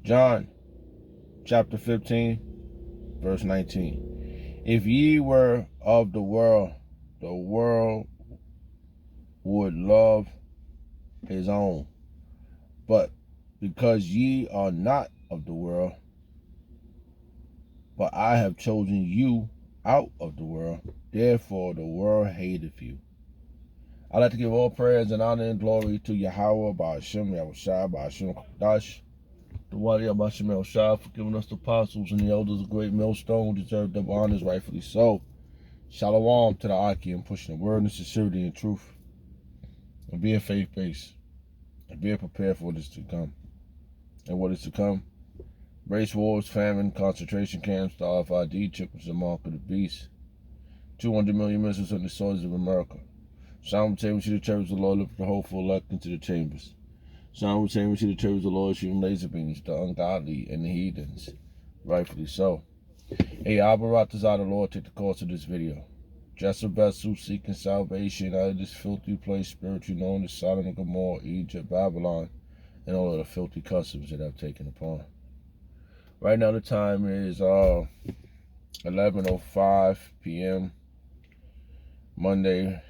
John chapter 15, verse 19. If ye were of the world would love his own. But because ye are not of the world, but I have chosen you out of the world, therefore the world hateth you. I'd like to give all praise and honor and glory to Yahweh, Ba'ashem, Yahushua, Ba'ashem, Kodash, the Wadi Abashim Yahushua, for giving us the apostles and the elders a great millstone, who deserve their honors, rightfully so. Shalom to the Akim, pushing the word and sincerity and truth, and being faith-based, and being prepared for what is to come. And what is to come? Race wars, famine, concentration camps, the RFID chip was the mark of the beast. 200 million missiles on the soils of America. Simultaneously, the church of the Lord lifted the hopeful elect into the chambers. Simultaneously, the church of the Lord shooting laser beams, the ungodly and the heathens. Rightfully so. Hey, Abaratazah, the Lord, take the course of this video. Just a vessel seeking salvation out of this filthy place, spiritually known as Sodom and Gomorrah, Egypt, Babylon, and all of the filthy customs that I've taken upon. Right now, the time is 11:05 p.m. Monday,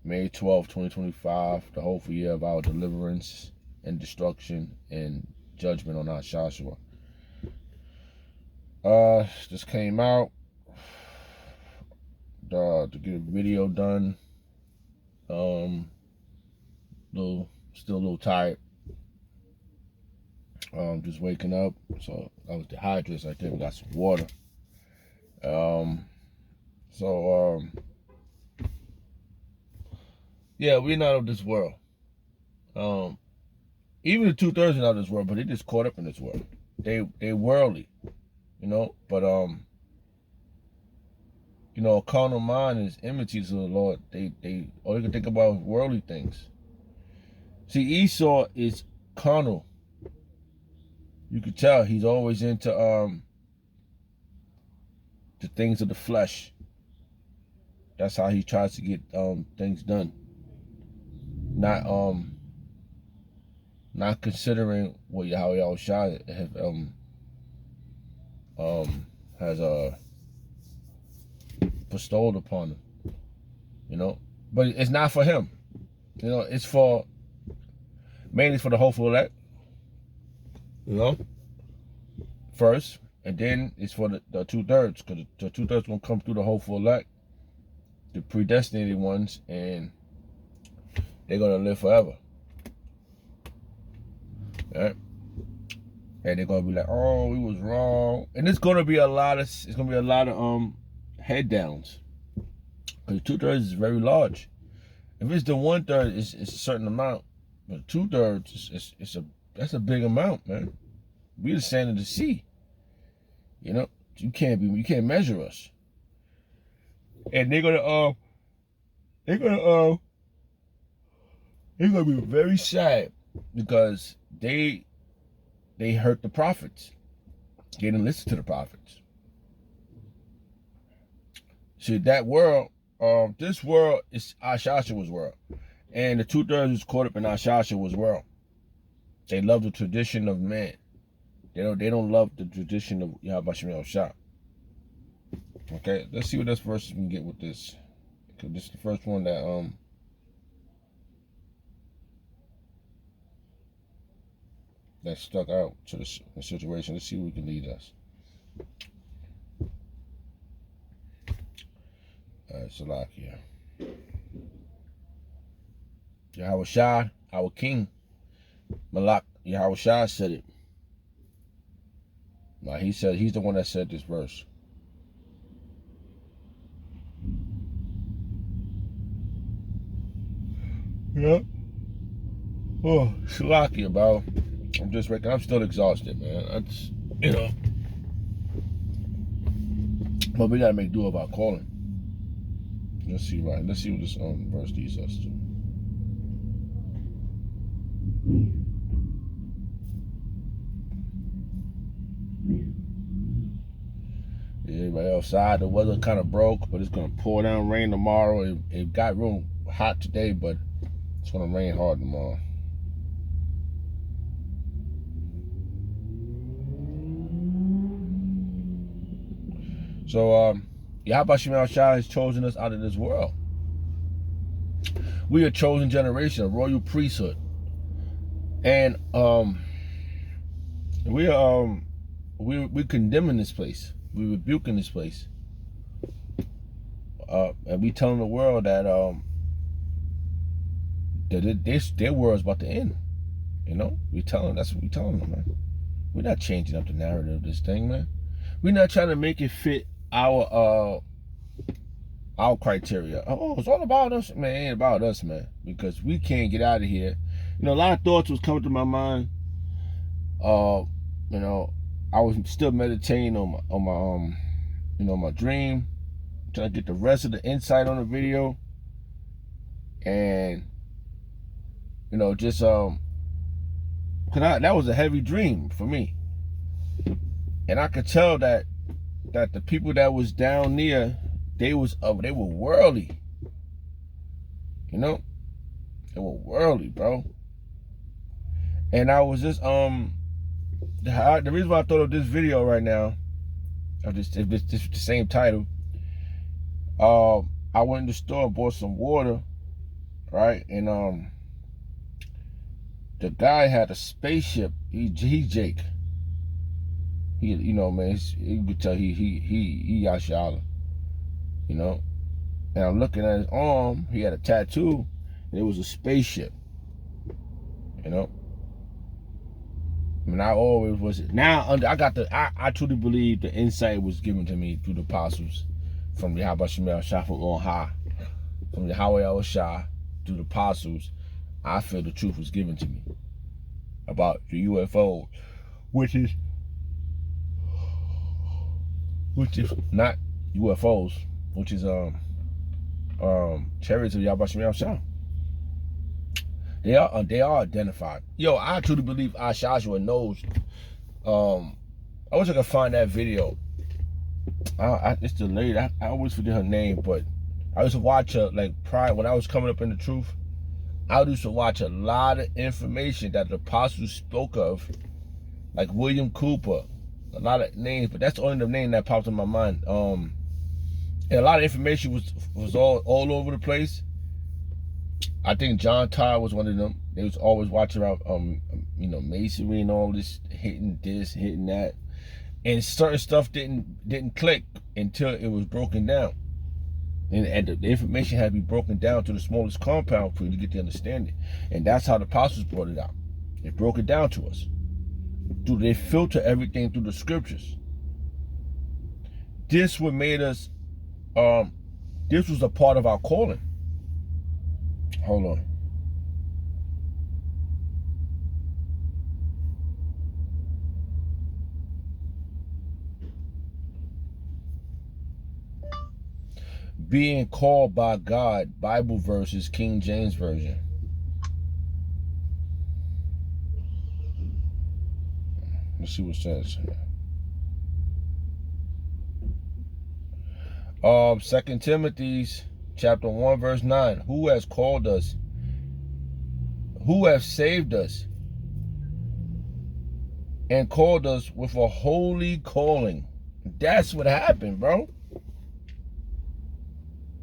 May 12, 2025, the hopeful year of our deliverance and destruction and judgment on our Joshua. Just came out to get a video done. Still a little tired. Just waking up, so I was dehydrated, so I came and got some water. Yeah, we're not of this world. Even the 2/3 are not of this world, but they just caught up in this world. They worldly, but a carnal mind is enmity to the Lord. They all they can think about is worldly things. See, Esau is carnal. You could tell he's always into the things of the flesh. That's how he tries to get things done. Not considering what Yahweh Yahushua has bestowed upon him. But it's not for him. It's mainly for the hopeful elect. First, and then it's for the 2/3, because the 2/3 gonna come through the hopeful elect, the predestinated ones, and they're gonna live forever. Right? And they're gonna be like, "Oh, we was wrong," and it's gonna be a lot of head downs, because 2/3 is very large. If it's the 1/3, it's a certain amount, but 2/3 that's a big amount, man. We the sand of the sea. You can't measure us. And they're gonna be very sad, because they hurt the prophets. They didn't listen to the prophets. See, that world, this world is Ashashua's world, and the 2/3 is caught up in Ashashua's world. They love the tradition of man. They don't love the tradition of Yahweh Yahushua. Okay, let's see what this verse we can get with this. Because this is the first one that stuck out to the situation. Let's see where we can lead us. Alright, Salakia. Yahushua, our king, Malak Yahushua said it. Now he said he's the one that said this verse. Yeah. Oh, Shalakia, bro. I'm just waking. I'm still exhausted, man. That's but we gotta make do of our calling. Let's see what this verse leads us to. Everybody outside, the weather kind of broke, but it's gonna pour down rain tomorrow. It got real hot today, but it's gonna rain hard tomorrow. So, Yahweh Shemel Shai has chosen us out of this world. We are a chosen generation, a royal priesthood. And we're condemning this place. We're rebuking this place. And we telling the world that their world's about to end. You know? That's what we telling them, man. We're not changing up the narrative of this thing, man. We're not trying to make it fit our criteria. Oh, it's all about us, man. It ain't about us, man. Because we can't get out of here. You know, a lot of thoughts was coming to my mind. You know, I was still meditating on my dream, trying to get the rest of the insight on the video, and just that was a heavy dream for me, and I could tell that the people that was down there, they were worldly, they were worldly, bro. And I was just the reason why I thought of this video right now, if it's the same title, I went in the store and bought some water, right? And the guy had a spaceship. He's Jake. Man, you could tell he Yashala, And I'm looking at his arm. He had a tattoo, and it was a spaceship. And I always was. Now I truly believe the insight was given to me through the apostles, from the Yahweh Shemel Shai on high, from the Yahweh Shai through the apostles. I feel the truth was given to me about the UFO, which is not UFOs, which is chariots of Yahweh Shemel Shai. They are identified. Yo, I truly believe Joshua knows. I wish I could find that video. It's the lady. I always forget her name, but I used to watch her prior when I was coming up in the truth. I used to watch a lot of information that the apostles spoke of, like William Cooper, a lot of names, but that's the only name that popped in my mind. And a lot of information was all over the place. I think John Todd was one of them. They was always watching around, masonry and all this, hitting that, and certain stuff didn't click until it was broken down, and the information had to be broken down to the smallest compound for you to get the understanding, and that's how the apostles brought it out. They broke it down to us. They filter everything through the scriptures. This what made us. This was a part of our calling. Hold on. Being called by God, Bible verses, King James Version. Let's see what it says. 2 Timothy chapter 1 verse 9. Who has called us? Who has saved us and called us with a holy calling? That's what happened, bro.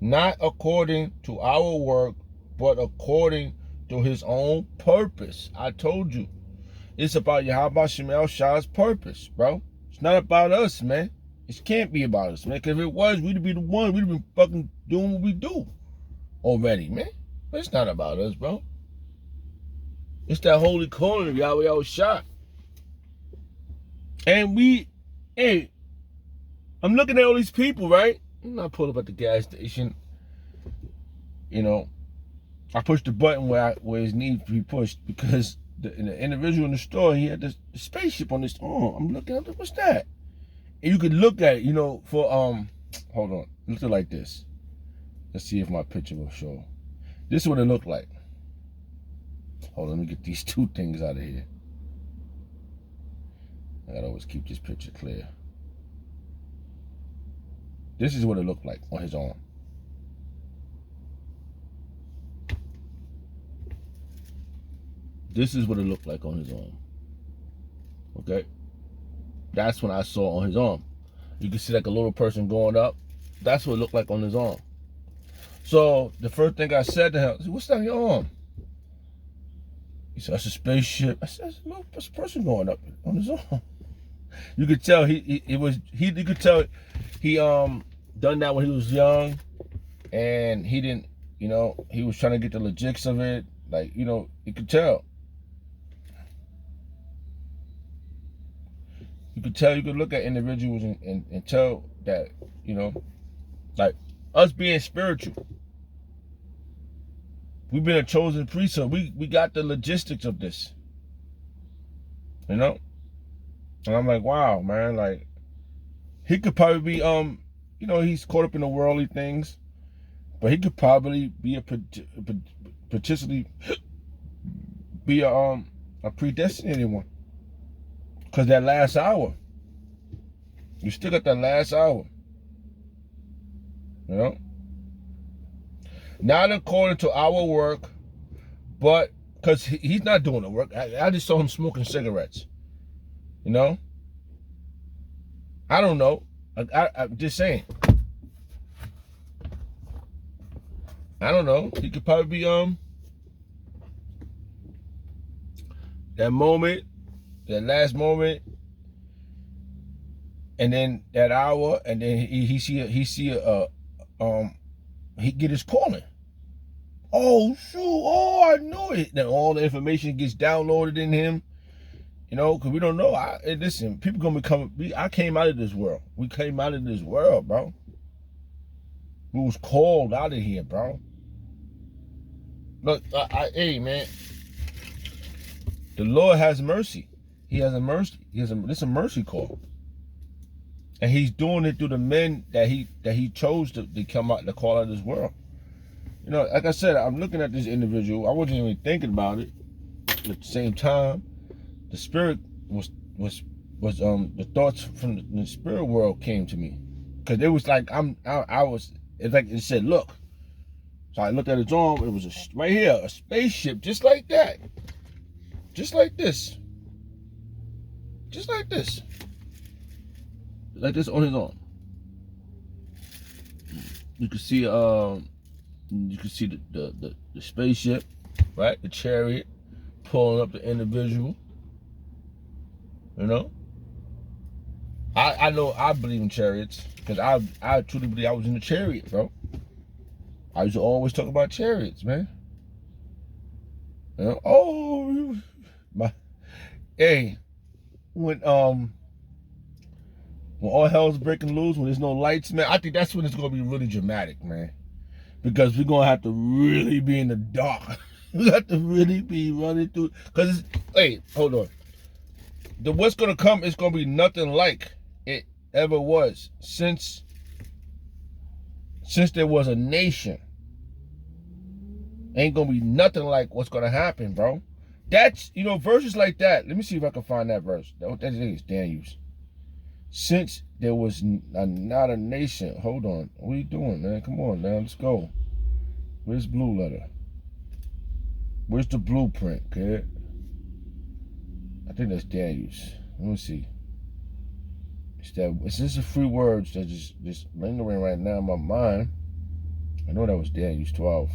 Not according to our work, but according to his own purpose. I told you. It's about Yahweh Shemel Shai's purpose, bro. It's not about us, man. It can't be about us, man. Because if it was, we'd be the one. We'd have been fucking doing what we do already, man. But it's not about us, bro. It's that holy calling of Yahweh Shai. And I'm looking at all these people, right? I pulled up at the gas station. I pushed the button where his needs to be pushed, because the individual in the store, he had the spaceship on his arm. I'm looking at it. What's that? And you could look at it, for hold on. It looked like this. Let's see if my picture will show. This is what it looked like. Hold on, let me get these two things out of here. I gotta always keep this picture clear. This is what it looked like on his arm. This is what it looked like on his arm. Okay? That's what I saw on his arm. You can see like a little person going up. That's what it looked like on his arm. So the first thing I said to him, I said, what's that on your arm? He said, that's a spaceship. I said, that's a person going up on his arm. You could tell you could tell he done that when he was young, and he didn't, he was trying to get the logistics of it. Like, you could tell. You could look at individuals and tell that, like us being spiritual. We've been a chosen priesthood. We got the logistics of this. And I'm like, wow, man, like he could probably be he's caught up in the worldly things, but he could probably be potentially be a predestinated one. Because that last hour, you still got that last hour. Not according to our work, but because he's not doing the work. I just saw him smoking cigarettes. I don't know. I'm just saying. I don't know. He could probably be that moment, that last moment, and then that hour, and then he get his calling. Oh shoot! Oh, I know it. Then all the information gets downloaded in him. Because we don't know. Listen, people gonna become. I came out of this world. We came out of this world, bro. We was called out of here, bro. Look, hey, man. The Lord has mercy. He has a mercy. This is a mercy call, and He's doing it through the men that He chose to come out to call out of this world. Like I said, I'm looking at this individual. I wasn't even thinking about it. At the same time, the spirit was the thoughts from the spirit world came to me, because it was like it's like it said, look. So I looked at his arm. It was right here, a spaceship, just like that, just like this, like this on his arm. You can see the spaceship, right? The chariot pulling up the individual. I know I believe in chariots, because I truly believe I was in the chariot, bro. I used to always talk about chariots, man. When all hell's breaking loose, when there's no lights, man, I think that's when it's gonna be really dramatic, man. Because we're gonna have to really be in the dark. We have to really be running through. Because hey, hold on. What's gonna come is gonna be nothing like it ever was since there was a nation. Ain't gonna be nothing like what's gonna happen, bro. That's verses like that. Let me see if I can find that verse. That is Daniel's. Since there was not a nation. Hold on. What are you doing, man? Come on, now. Let's go. Where's Blue Letter? Where's the blueprint, kid? I think that's Daniel's. Let me see. It's just a few words that just lingering right now in my mind. I know that was Daniel's 12.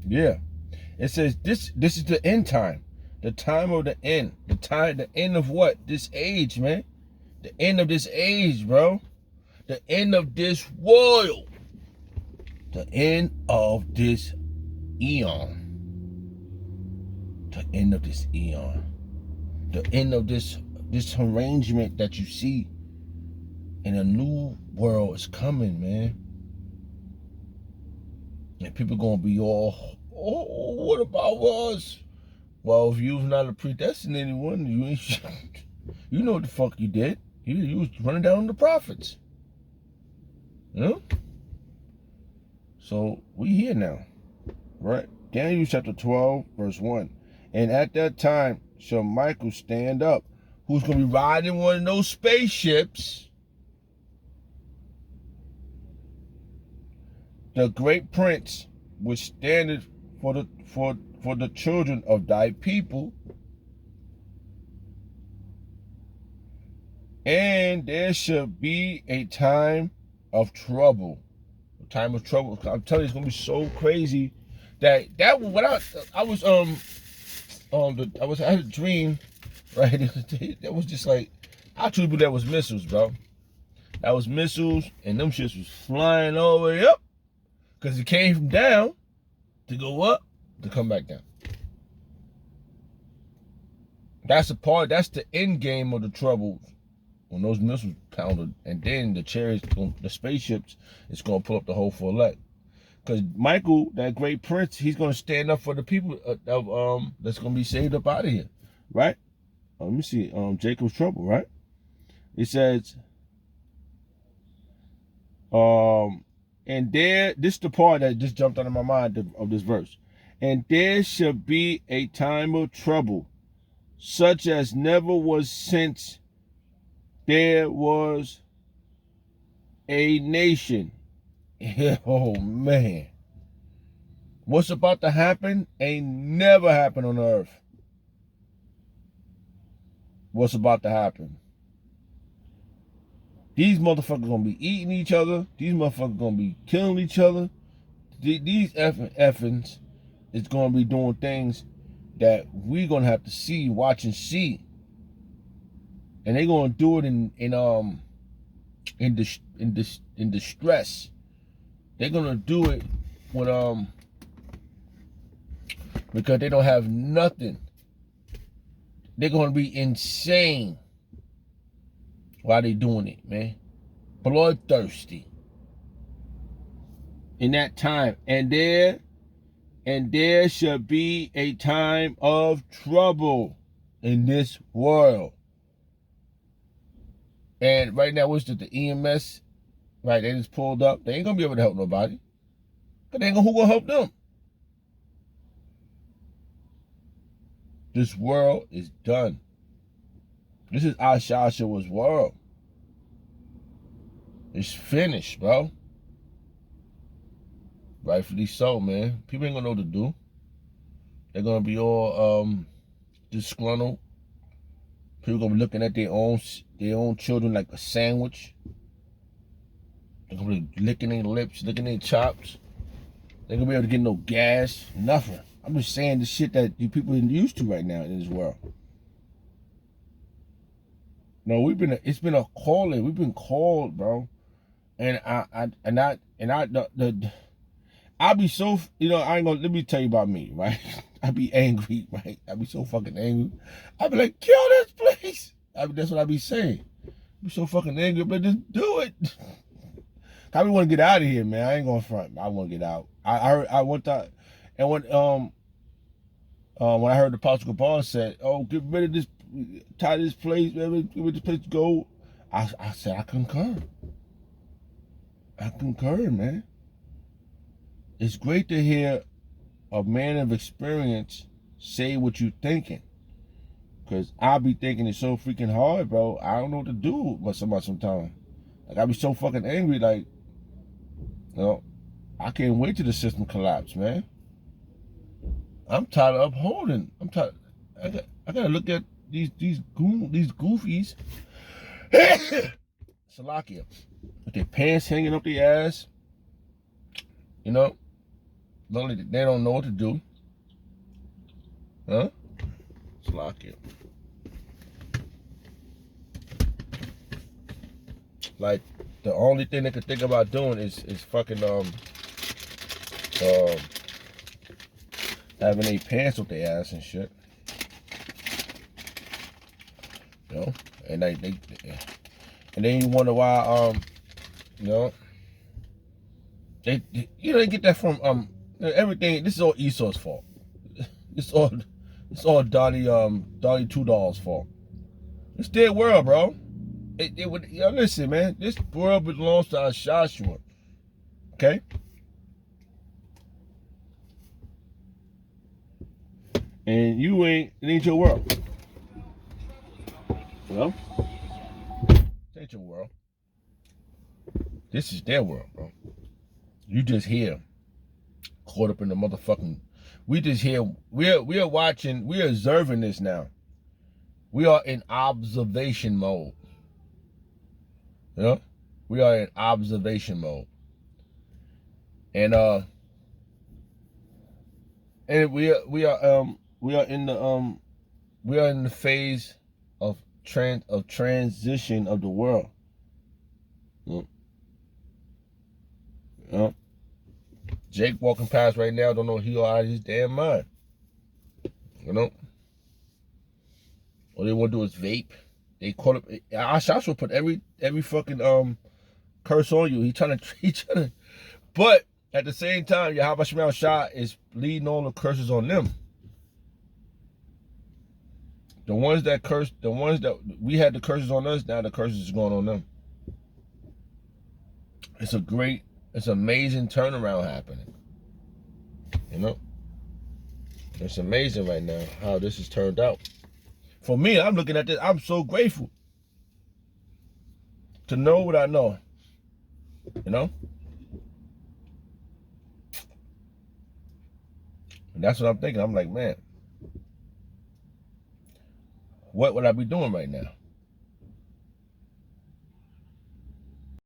Yeah. It says this is the end time. The time of the end. The end of what? This age, man. The end of this age, bro. The end of this world. The end of this eon. The end of this eon. The end of this arrangement that you see. And a new world is coming, man. And people gonna be all, oh, what about us? Well, if you're not a predestinated one, you ain't. You know what the fuck you did. You was running down the prophets. So we here now, right? Daniel chapter 12, verse 1. And at that time shall Michael stand up, who's gonna be riding one of those spaceships. The great prince, which standeth for the children of thy people, And there should be a time of trouble. A time of trouble. I'm telling you, it's gonna be so crazy that when I had a dream, right? That was just like, I truly believe that was missiles, bro. That was missiles, and them shits was flying all the way up, because it came from down to go up to come back down. That's the end game of the trouble, when those missiles pounded, and then the chariots, the spaceships, is gonna pull up the whole full leg. Because Michael, that great prince, he's gonna stand up for the people that's gonna be saved up out of here, right? Let me see, Jacob's trouble, right? It says, and there, this is the part that just jumped out of my mind of this verse. And there shall be a time of trouble, such as never was since there was a nation. Oh man, what's about to happen ain't never happened on earth. What's about to happen? These motherfuckers gonna be eating each other. These motherfuckers gonna be killing each other. These effings is gonna be doing things that we gonna have to see, watch and see. And they gonna do it in distress. They're gonna do it with because they don't have nothing. They're gonna be insane while they doing it, man. Bloodthirsty. In that time, and there shall be a time of trouble in this world. And right now, what's the EMS? Right, they just pulled up. They ain't gonna be able to help nobody. But who gonna help them? This world is done. This is Ashasha's world. It's finished, bro. Rightfully so, man. People ain't gonna know what to do. They're gonna be all disgruntled. People gonna be looking at their own children like a sandwich. They're gonna be licking their lips, licking their chops. They're gonna be able to get no gas, nothing. I'm just saying the shit that you people are used to right now in this world. No, it's been a calling. We've been called, bro. And I be so, let me tell you about me, right? I be angry, right? I be so fucking angry. I be like, kill this place. That's what I be saying. I be so fucking angry, but just do it. I want to get out of here, man. I ain't going front. I want to get out. I want that. And when I heard the Apostle Paul said, "Oh, get rid of this, tie this place, where this place go," I said, I concur. I concur, man. It's great to hear a man of experience say what you thinking, because I be thinking it's so freaking hard, bro. I don't know what to do with sometimes. Like, I be so fucking angry, like, I can't wait till the system collapse, man. I'm tired of upholding. I'm tired. I gotta look at these goofies. Salakia, with their pants hanging up their ass. They don't know what to do. Huh? Salakia. Like, the only thing they could think about doing is fucking having their pants with their ass and shit. And and then you wonder why they get that from everything. This is all Esau's fault. It's all Donnie $2 fault. It's their world, bro. Listen, man. This world belongs to our Joshua. Okay? And it ain't your world. It ain't your world. This is their world, bro. You just here, caught up in the motherfucking. We just here. We are watching. We are observing this now. We are in observation mode. You know, we are in observation mode, and we are in the phase of transition of the world. You know, Jake walking past right now don't know he out of his damn mind. You know, all they want to do is vape. They call it. Ashash will put every fucking curse on you. He trying to, but at the same time, Yahweh Shemel Shah is leading all the curses on them. The ones that cursed, the ones that we had the curses on us, now the curses is going on them. It's amazing turnaround happening. You know, it's amazing right now how this has turned out. For me, I'm looking at this. I'm so grateful to know what I know. You know, and that's what I'm thinking. I'm like, man, what would I be doing right now?